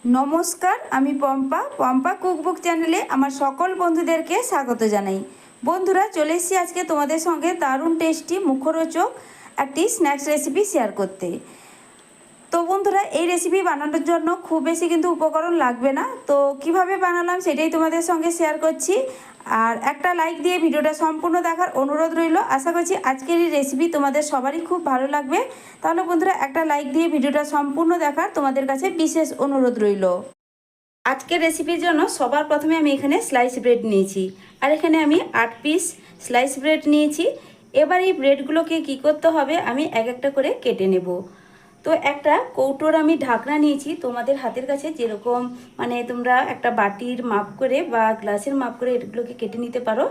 নমস্কার, আমি পম্পা কুকবুক চ্যানেলে আমার সকল বন্ধুদেরকে স্বাগত জানাই। বন্ধুরা, চলে এসেছি আজকে তোমাদের সঙ্গে দারুণ টেস্টি মুখরোচক একটি স্ন্যাক্স রেসিপি শেয়ার করতে। তো বন্ধুরা, এই রেসিপি বানানোর জন্য খুব বেশি কিন্তু উপকরণ লাগবে না। তো কিভাবে বানালাম সেটাই তোমাদের সঙ্গে শেয়ার করছি। আর একটা লাইক দিয়ে ভিডিওটা সম্পূর্ণ দেখার অনুরোধ রইল। আশা করছি আজকের এই রেসিপি তোমাদের সবারই খুব ভালো লাগবে। তাহলে বন্ধুরা, একটা লাইক দিয়ে ভিডিওটা সম্পূর্ণ দেখার তোমাদের কাছে বিশেষ অনুরোধ রইল। আজকের রেসিপির জন্য সবার প্রথমে আমি এখানে স্লাইস ব্রেড নিয়েছি, আর এখানে আমি 8 পিস স্লাইস ব্রেড নিয়েছি। এবার এই ব্রেডগুলোকে কি করতে হবে, আমি এক একটা করে কেটে নেব। তো একটা কৌটোর আমি ঢাকনা নিয়েছি, তোমাদের হাতের কাছে যেরকম তোমরা একটা বাটির মাপ করে বা গ্লাসের মাপ করে এগুলোকে কেটে নিতে পারো।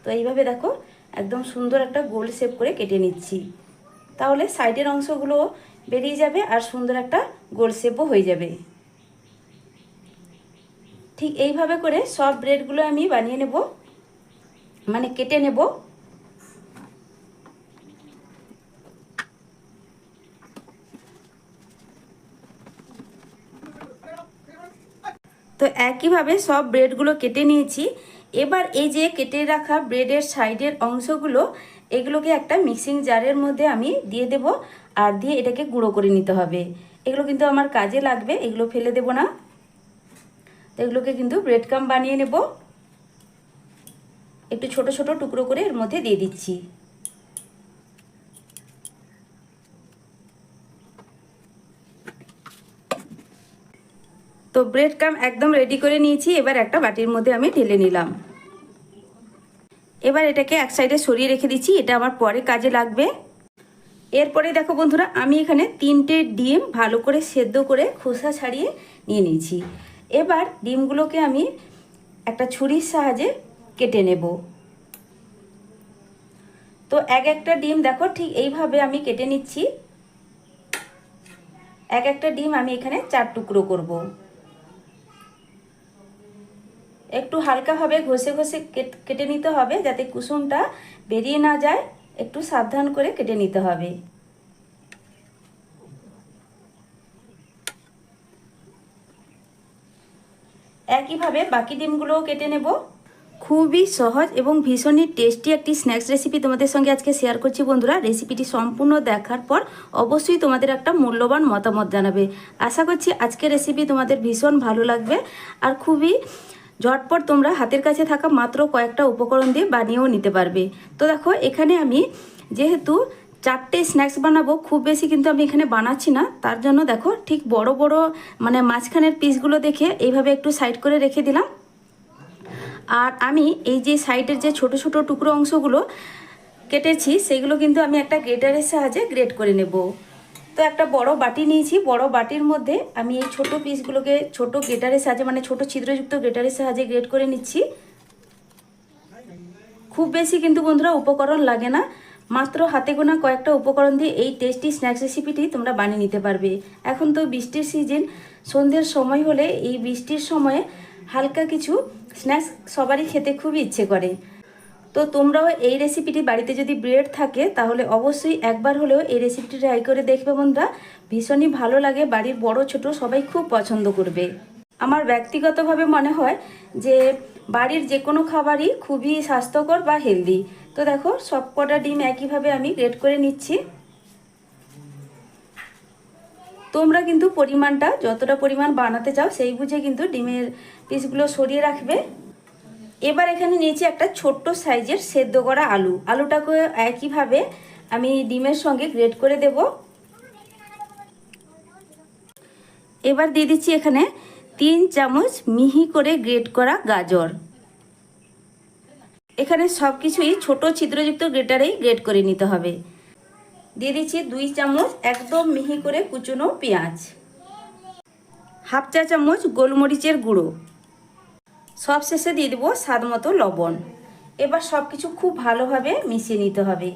তো এইভাবে দেখো, একদম সুন্দর একটা গোল শেপ করে কেটে নিচ্ছি। তাহলে সাইডের অংশগুলো বেরিয়ে যাবে আর সুন্দর একটা গোল শেপও হয়ে যাবে। ঠিক এইভাবে করে সব ব্রেডগুলো আমি বানিয়ে নেব, কেটে নেব। তো একইভাবে সব ব্রেডগুলো কেটে নিয়েছি। এবার এই যে কেটে রাখা ব্রেডের সাইডের অংশগুলো, এগুলোকে একটা মিক্সিং জারের মধ্যে আমি দিয়ে দেব, আর দিয়ে এটাকে গুঁড়ো করে নিতে হবে। এগুলো কিন্তু আমার কাজে লাগবে, এগুলো ফেলে দেব না। তো এগুলোকে কিন্তু ব্রেড ক্রাম্ব বানিয়ে নেব। একটু ছোট ছোট টুকরো করে এর মধ্যে দিয়ে দিচ্ছি। তো ব্রেড ক্রাম্ব একদম রেডি করে নিয়েছি। এবার একটা বাটির মধ্যে আমি ঢেলে নিলাম। এবার এটাকে এক সাইডে সরিয়ে রেখে দিচ্ছি, এটা আমার পরে কাজে লাগবে। এরপরে দেখো বন্ধুরা, আমি এখানে 3টে ডিম ভালো করে সেদ্ধ করে খোসা ছাড়িয়ে নিয়ে নিয়েছি। এবার ডিমগুলোকে আমি একটা ছুরির সাহায্যে কেটে নেব। তো এক একটা ডিম দেখো ঠিক এইভাবে আমি কেটে নিচ্ছি। এক একটা ডিম আমি এখানে 4 টুকরো করব। একটু হালকাভাবে ঘষে ঘষে কেটে নিতে হবে, যাতে কুসুমটা বেরিয়ে না যায়। একটু সাবধান করে কেটে নিতে হবে। একইভাবে বাকি ডিমগুলোও কেটে নেব। খুবই সহজ এবং ভীষণই টেস্টি একটি স্ন্যাক্স রেসিপি তোমাদের সঙ্গে আজকে শেয়ার করছি। বন্ধুরা, রেসিপিটি সম্পূর্ণ দেখার পর অবশ্যই তোমাদের একটা মূল্যবান মতামত জানাবে। আশা করছি আজকের রেসিপি তোমাদের ভীষণ ভালো লাগবে, আর খুবই ঝটপট তোমরা হাতের কাছে থাকা মাত্র কয়েকটা উপকরণ দিয়ে বানিয়েও নিতে পারবে। তো দেখো, এখানে আমি যেহেতু 4টে স্ন্যাক্স বানাবো, খুব বেশি কিন্তু আমি এখানে বানাচ্ছি না। তার জন্য দেখো ঠিক বড় বড় মাঝখানের পিসগুলো দেখে এইভাবে একটু সাইড করে রেখে দিলাম। আর আমি এই যে সাইডের যে ছোট ছোট টুকরো অংশগুলো কেটেছি, সেগুলো কিন্তু আমি একটা গ্রেটারের সাহায্যে গ্রেট করে নেব। তো একটা বড় বাটি নিয়েছি, বড় বাটির মধ্যে আমি এই ছোট পিসগুলোকে ছোট গ্রেটারের সাহায্যে ছোট ছিদ্রযুক্ত গ্রেটারের সাহায্যে গ্রেট করে নিচ্ছি। খুব বেশি কিন্তু বন্ধুরা উপকরণ লাগে না, মাত্র হাতে গোনা কয়েকটা উপকরণ দিয়ে এই টেস্টি স্ন্যাক্স রেসিপিটি তোমরা বানিয়ে নিতে পারবে। এখন তো বৃষ্টির সিজন, সন্ধ্যের সময় হলে এই বৃষ্টির সময়ে হালকা কিছু স্ন্যাক্স সবারই খেতে খুবই ইচ্ছে করে। তো তোমরাও এই রেসিপিটি বাড়িতে যদি ব্রেড থাকে, তাহলে অবশ্যই একবার হলেও এই রেসিপিটি ট্রাই করে দেখবে বন্ধুরা। ভীষণই ভালো লাগে, বাড়ির বড় ছোট সবাই খুব পছন্দ করবে। আমার ব্যক্তিগতভাবে মনে হয় যে বাড়ির যে কোনো খাবারই খুবই স্বাস্থ্যকর বা হেলদি। তো দেখো, সব কটা ডিম একইভাবে আমি গ্রেট করে নিচ্ছি। তোমরা কিন্তু পরিমাণটা যতটা পরিমাণ বানাতে চাও সেই বুঝে কিন্তু ডিমের পিসগুলো সরিয়ে রাখবে। এবার এখানে নিয়েছি একটা ছোট্ট সাইজের সেদ্ধ করা আলু। আলুটাকে একইভাবে আমি ডিমের সঙ্গে গ্রেট করে দেব। এবার দিয়ে দিচ্ছি এখানে 3 চামচ মিহি করে গ্রেট করা গাজর। এখানে সব কিছুই ছোট ছিদ্রযুক্ত গ্রেটারেই গ্রেট করে নিতে হবে। দিয়ে দিচ্ছি 2 চামচ একদম মিহি করে কুচনো পেঁয়াজ, হাফ চা চামচ গোলমরিচের গুঁড়ো, সব শেষে দিয়ে দেবো স্বাদ মতো লবণ। এবার সব কিছু খুব ভালোভাবে মিশিয়ে নিতে হবে।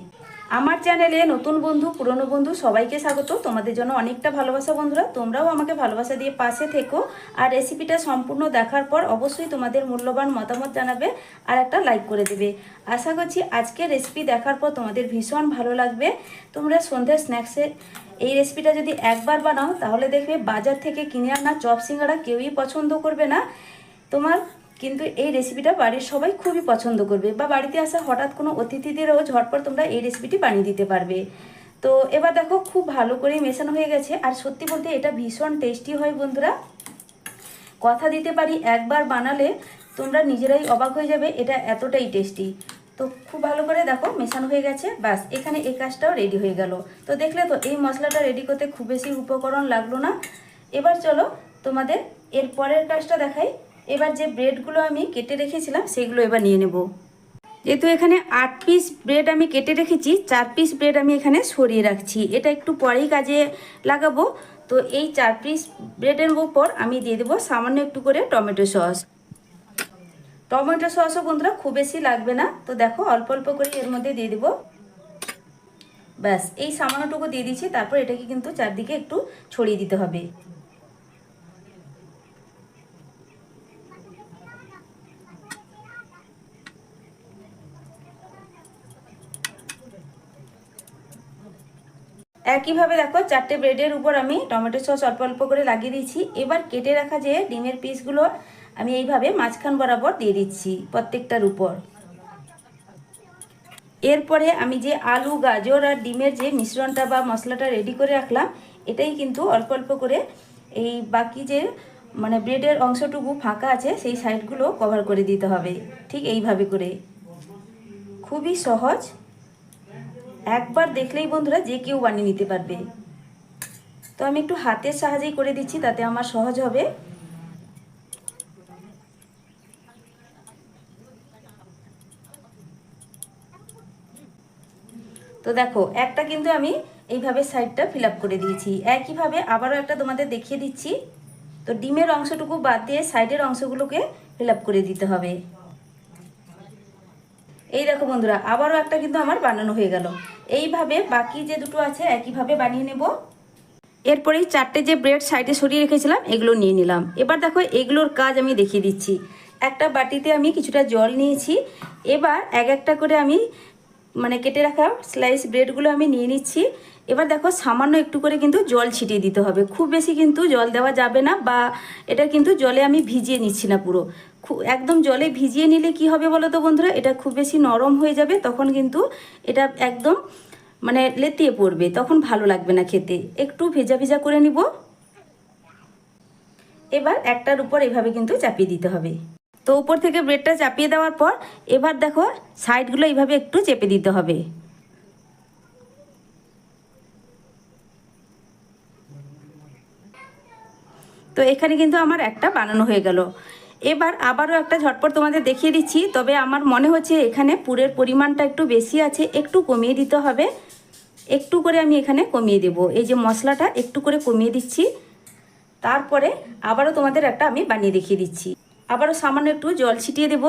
আমার চ্যানেলে নতুন বন্ধু পুরনো বন্ধু সবাইকে স্বাগত। তোমাদের জন্য অনেকটা ভালোবাসা বন্ধুরা, তোমরাও আমাকে ভালোবাসা দিয়ে পাশে থেকো। আর রেসিপিটা সম্পূর্ণ দেখার পর অবশ্যই তোমাদের মূল্যবান মতামত জানাবে আর একটা লাইক করে দেবে। আশা করছি আজকের রেসিপি দেখার পর তোমাদের ভীষণ ভালো লাগবে। তোমরা সন্ধ্যার স্ন্যাক্সে এই রেসিপিটা যদি একবার বানাও তাহলে দেখবে বাজার থেকে কিনে আনা চপ সিঙ্গাড়া কেউই পছন্দ করবে না তোমার, কিন্তু এই রেসিপিটা বাড়ির সবাই খুবই পছন্দ করবে, বা বাড়িতে আসা হঠাৎ কোনো অতিথিদেরও ঝটপট তোমরা এই রেসিপিটি বানিয়ে দিতে পারবে। তো এবার দেখো খুব ভালো করে মেশানো হয়ে গেছে, আর সত্যি বলতে এটা ভীষণ টেস্টি হয় বন্ধুরা। কথা দিতে পারি একবার বানালে তোমরা নিজেরাই অবাক হয়ে যাবে, এটা এতটাই টেস্টি। তো খুব ভালো করে দেখো মেশানো হয়ে গেছে, ব্যাস এখানে এই কাজটাও রেডি হয়ে গেল। তো দেখলে তো এই মশলাটা রেডি করতে খুব বেশি উপকরণ লাগলো না। এবার চলো তোমাদের এর পরের কাজটা দেখাই। এবার যে ব্রেডগুলো আমি কেটে রেখেছিলাম সেগুলো এবার নিয়ে নেব। যেহেতু এখানে 8 পিস ব্রেড আমি কেটে রেখেছি, 4 পিস ব্রেড আমি এখানে সরিয়ে রাখছি, এটা একটু পরেই কাজে লাগাবো। তো এই 4 পিস ব্রেডের উপর আমি দিয়ে দেবো সামান্য একটু করে টমেটো সস। টমেটো সসও বন্ধুরা খুব বেশি লাগবে না, তো দেখো অল্প অল্প করে এর মধ্যে দিয়ে দেবো। ব্যাস এই সামান্যটুকু দিয়ে দিচ্ছি, তারপর এটাকে কিন্তু চারদিকে একটু ছড়িয়ে দিতে হবে। একইভাবে দেখো 4টে ব্রেডের উপর আমি টমেটো সস অল্প অল্প করে লাগিয়ে দিচ্ছি। এবার কেটে রাখা যে ডিমের পিসগুলো আমি এইভাবে মাঝখান বরাবর দিয়ে দিচ্ছি প্রত্যেকটার উপর। এরপরে আমি যে আলু গাজর আর ডিমের যে মিশ্রণটা বা মশলাটা রেডি করে রাখলাম, এটাই কিন্তু অল্প অল্প করে এই বাকি যে মানে ব্রেডের অংশটুকু ফাঁকা আছে সেই সাইডগুলো কভার করে দিতে হবে, ঠিক এইভাবে করে। খুবই সহজ, একবার দেখলেই বন্ধুরা যে কেউ বানিয়ে নিতে পারবে। তো আমি একটু হাতের সাহায্যেই করে দিচ্ছি, তাতে আমার সহজ হবে। তো দেখো একটা কিন্তু আমি এইভাবে সাইডটা ফিল আপ করে দিয়েছি। একইভাবে আবারও একটা তোমাদের দেখিয়ে দিচ্ছি। তো ডিমের অংশটুকু বাদ দিয়ে সাইডের অংশগুলোকে ফিল আপ করে দিতে হবে। এই দেখো বন্ধুরা আবারও একটা কিন্তু আমার বানানো হয়ে গেল। এইভাবে বাকি যে দুটো আছে একইভাবে বানিয়ে নেব। এরপরেই 4টে যে ব্রেড সাইডে সরিয়ে রেখেছিলাম এগুলো নিয়ে নিলাম। এবার দেখো এগুলোর কাজ আমি দেখিয়ে দিচ্ছি। একটা বাটিতে আমি কিছুটা জল নিয়েছি, এবার এক একটা করে আমি মানে কেটে রাখা স্লাইস ব্রেডগুলো আমি নিয়ে নিচ্ছি। এবার দেখো সামান্য একটু করে কিন্তু জল ছিটিয়ে দিতে হবে, খুব বেশি কিন্তু জল দেওয়া যাবে না, বা এটা কিন্তু জলে আমি ভিজিয়ে নিচ্ছি না পুরো। একদম জলে ভিজিয়ে নিলে কি হবে বলো তো বন্ধুরা, এটা খুব বেশি নরম হয়ে যাবে, তখন কিন্তু এটা একদম মানে লেতিয়ে পড়বে, তখন ভালো লাগবে না খেতে। একটু ভেজা ভেজা করে নিব। এবার একটার উপর এভাবে কিন্তু চাপিয়ে দিতে হবে। তো উপর থেকে ব্রেডটা চাপিয়ে দেওয়ার পর এবার দেখো সাইডগুলো এইভাবে একটু চেপে দিতে হবে। তো এখানে কিন্তু আমার একটা বানানো হয়ে গেল। এবার আবারও একটা ঝটপট তোমাদের দেখিয়ে দিচ্ছি, তবে আমার মনে হচ্ছে এখানে পুরের পরিমাণটা একটু বেশি আছে, একটু কমিয়ে দিতে হবে। একটু করে আমি এখানে কমিয়ে দেব, এই যে মশলাটা একটু করে কমিয়ে দিচ্ছি। তারপরে আবারও তোমাদের একটা আমি বানিয়ে দেখিয়ে দিচ্ছি। আবারও সামান্য একটু জল ছিটিয়ে দেব,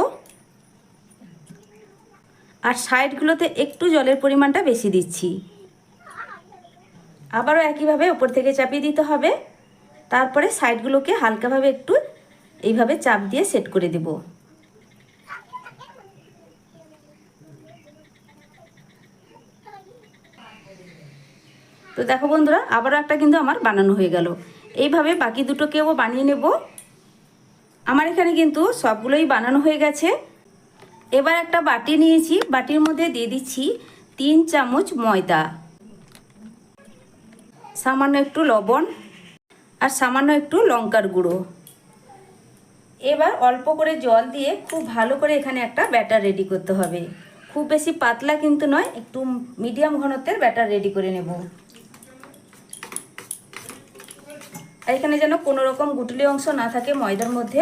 আর সাইডগুলোতে একটু জলের পরিমাণটা বেশি দিচ্ছি। আবারও একইভাবে উপর থেকে চাপিয়ে দিতে হবে। তারপরে সাইডগুলোকে হালকাভাবে একটু এইভাবে চাপ দিয়ে সেট করে দেব। তো দেখো বন্ধুরা আবারও একটা কিন্তু আমার বানানো হয়ে গেল। এইভাবে বাকি দুটোকেও বানিয়ে নেব। আমার এখানে কিন্তু সবগুলোই বানানো হয়ে গেছে। এবার একটা বাটি নিয়েছি, বাটির মধ্যে দিয়ে দিচ্ছি 3 চামচ ময়দা, সামান্য একটু লবণ আর সামান্য একটু লঙ্কার গুঁড়ো। এবার অল্প করে জল দিয়ে খুব ভালো করে এখানে একটা ব্যাটার রেডি করতে হবে। খুব বেশি পাতলা কিন্তু নয়, একটু মিডিয়াম ঘনত্বের ব্যাটার রেডি করে নেব। আর এখানে যেন কোনো রকম গুটলি অংশ না থাকে ময়দার মধ্যে।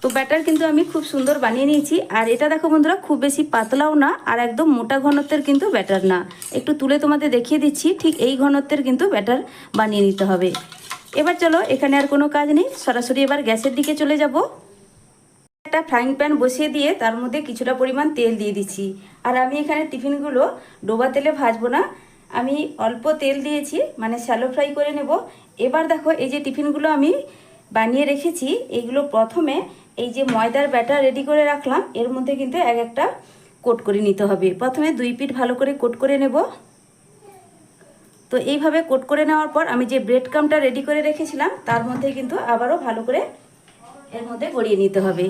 তো ব্যাটার কিন্তু আমি খুব সুন্দর বানিয়ে নিয়েছি। আর এটা দেখো বন্ধুরা খুব বেশি পাতলাও না আর একদম মোটা ঘনত্বের কিন্তু ব্যাটার না, একটু তুলে তোমাদের দেখিয়ে দিচ্ছি, ঠিক এই ঘনত্বের কিন্তু ব্যাটার বানিয়ে নিতে হবে। এবার চলো এখানে আর কোনো কাজ নেই, সরাসরি এবার গ্যাসের দিকে চলে যাব। একটা ফ্রাইং প্যান বসিয়ে দিয়ে তার মধ্যে কিছুটা পরিমাণ তেল দিয়ে দিচ্ছি। আর আমি এখানে টিফিনগুলো ডোবা তেলে ভাজবো না, আমি অল্প তেল দিয়েছি, মানে শ্যালো ফ্রাই করে নেব। এবার দেখো এই যে টিফিনগুলো আমি বানিয়ে রেখেছি, এইগুলো প্রথমে এই যে ময়দার ব্যাটার রেডি করে রাখলাম এর মধ্যে কিন্তু এক একটা কোট করে নিতে হবে। প্রথমে 2 পিঠ ভালো করে কোট করে নেব। তো এইভাবে কোট করে নেওয়ার পর আমি যে ব্রেড ক্রাম্বটা রেডি করে রেখেছিলাম তার মধ্যে কিন্তু আবারও ভালো করে এর মধ্যে গড়িয়ে নিতে হবে।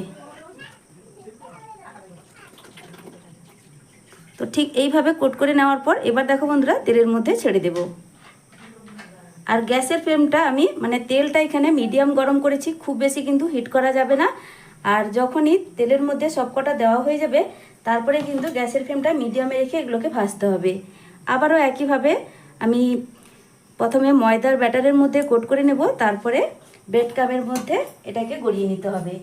তো ঠিক এইভাবে কোট করে নেওয়ার পর এবার দেখো বন্ধুরা তেলের মধ্যে ছেড়ে দেব। আর গ্যাসের ফ্লেমটা আমি মানে তেলটা এখানে মিডিয়াম গরম করেছি, খুব বেশি কিন্তু হিট করা যাবে না। আর যখনই তেলের মধ্যে সবকটা দেওয়া হয়ে যাবে তারপরে কিন্তু গ্যাসের ফ্লেমটা মিডিয়ামে রেখে এগুলোকে ভাজতে হবে। আবারও একইভাবে আমি প্রথমে ময়দার ব্যাটারের মধ্যে কোট করে নেব, তারপরে ব্রেড ক্রাম্বের মধ্যে এটাকে গড়িয়ে নিতে হবে।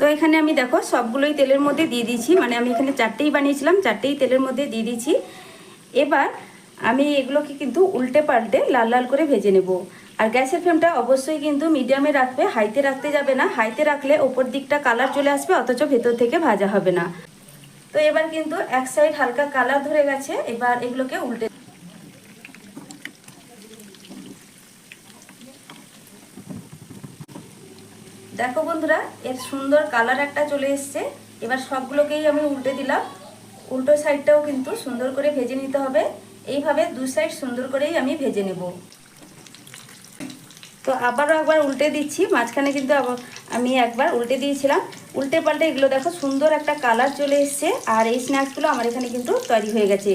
তো এখানে আমি দেখো সবগুলোই তেলের মধ্যে দিয়ে দিয়েছি, মানে আমি এখানে 4টেই বানিয়েছিলাম, 4টেই তেলের মধ্যে দিয়ে দিয়েছি। এবার আমি এগুলোকে কিন্তু উল্টে পাল্টে লাল লাল করে ভেজে নেব। আর গ্যাসের ফ্লেমটা অবশ্যই কিন্তু মিডিয়ামে রাখবে, হাইতে রাখতে যাবে না। হাইতে রাখলে ওপর দিকটা কালার চলে আসবে অথচ ভেতর থেকে ভাজা হবে না। তো এবার কিন্তু এক সাইড হালকা কালার ধরে গেছে, এবার এগুলোকে উল্টে দেখো বন্ধুরা এর সুন্দর কালার একটা চলে এসছে। এবার সবগুলোকেই আমি উল্টে দিলাম। উল্টো সাইডটাও কিন্তু সুন্দর করে ভেজে নিতে হবে। এইভাবে 2 সাইড সুন্দর করেই আমি ভেজে নেব। তো আবারও একবার উল্টে দিচ্ছি, মাঝখানে কিন্তু আমি একবার উল্টে দিয়েছিলাম। উল্টে পাল্টে এগুলো দেখো সুন্দর একটা কালার চলে এসছে। আর এই স্ন্যাক্সগুলো আমার এখানে কিন্তু তৈরি হয়ে গেছে।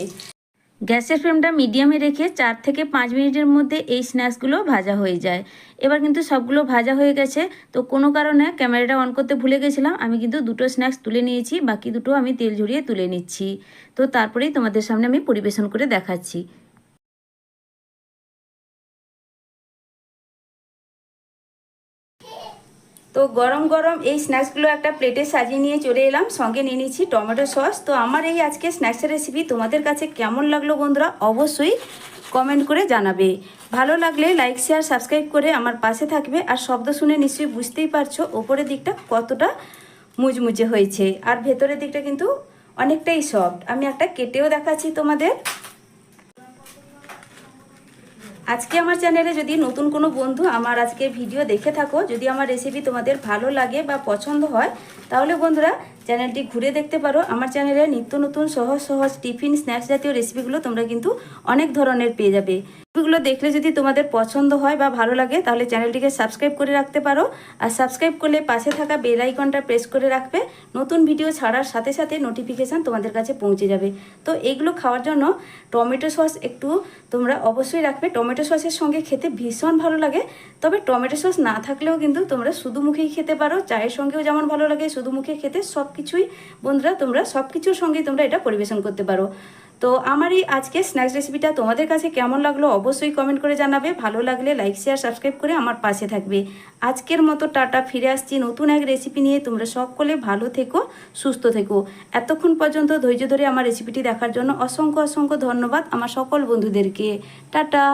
গ্যাসের ফ্লেমটা মিডিয়ামে রেখে 4 থেকে 5 মিনিটের মধ্যে এই স্ন্যাক্সগুলো ভাজা হয়ে যায়। এবার কিন্তু সবগুলো ভাজা হয়ে গেছে। তো কোনো কারণে ক্যামেরাটা অন করতে ভুলে গেছিলাম, আমি কিন্তু 2টো স্ন্যাক্স তুলে নিয়েছি, বাকি 2টো আমি তেল ঝরিয়ে তুলে নিচ্ছি। তো তারপরেই তোমাদের সামনে আমি পরিবেশন করে দেখাচ্ছি। তো গরম গরম এই স্ন্যাক্সগুলো একটা প্লেটে সাজিয়ে নিয়ে চলে এলাম, সঙ্গে নিয়ে নিচ্ছি টমেটো সস। তো আমার এই আজকে স্ন্যাক্সের রেসিপি তোমাদের কাছে কেমন লাগলো বন্ধুরা অবশ্যই কমেন্ট করে জানাবে। ভালো লাগলে লাইক শেয়ার সাবস্ক্রাইব করে আমার পাশে থাকবে। আর শব্দ শুনে নিশ্চয়ই বুঝতেই পারছো ওপরের দিকটা কতটা মুচমুচে হয়েছে, আর ভেতরের দিকটা কিন্তু অনেকটাই সফট। আমি একটা কেটেও দেখাচ্ছি তোমাদের। আজকে আমার চ্যানেলে যদি নতুন কোনো বন্ধু আমার আজকে ভিডিও দেখে থাকো, যদি আমার রেসিপি তোমাদের ভালো লাগে বা পছন্দ হয় তাহলে বন্ধুরা চ্যানেলটি ঘুরে দেখতে পারো। আমার চ্যানেলে নিত্য নতুন সহজ সহজ টিফিন স্ন্যাক্স জাতীয় রেসিপিগুলো তোমরা কিন্তু অনেক ধরনের পেয়ে যাবে। রেসিপিগুলো দেখলে যদি তোমাদের পছন্দ হয় বা ভালো লাগে তাহলে চ্যানেলটিকে সাবস্ক্রাইব করে রাখতে পারো। আর সাবস্ক্রাইব করলে পাশে থাকা বেল আইকনটা প্রেস করে রাখবে, নতুন ভিডিও ছাড়ার সাথে সাথে নোটিফিকেশান তোমাদের কাছে পৌঁছে যাবে। তো এইগুলো খাওয়ার জন্য টমেটো সস একটু তোমরা অবশ্যই রাখবে। টমেটো সসের সঙ্গে খেতে ভীষণ ভালো লাগে। তবে টমেটো সস না থাকলেও কিন্তু তোমরা শুধু মুখেই খেতে পারো, চায়ের সঙ্গেও যেমন ভালো লাগে শুধু মুখে খেতে। সব কিছুই বন্ধুরা তোমরা সব কিছুর সঙ্গেই তোমরা এটা পরিবেশন করতে পারো। তো আমার এই আজকে স্ন্যাক্স রেসিপিটা তোমাদের কাছে কেমন লাগলো অবশ্যই কমেন্ট করে জানাবে। ভালো লাগলে লাইক শেয়ার সাবস্ক্রাইব করে আমার পাশে থাকবে। আজকের মতো টাটা, ফিরে আসছি নতুন এক রেসিপি নিয়ে। তোমরা সকলে ভালো থেকো, সুস্থ থেকো। এতক্ষণ পর্যন্ত ধৈর্য ধরে আমার রেসিপিটি দেখার জন্য অসংখ্য অসংখ্য ধন্যবাদ আমার সকল বন্ধুদেরকে। টাটা।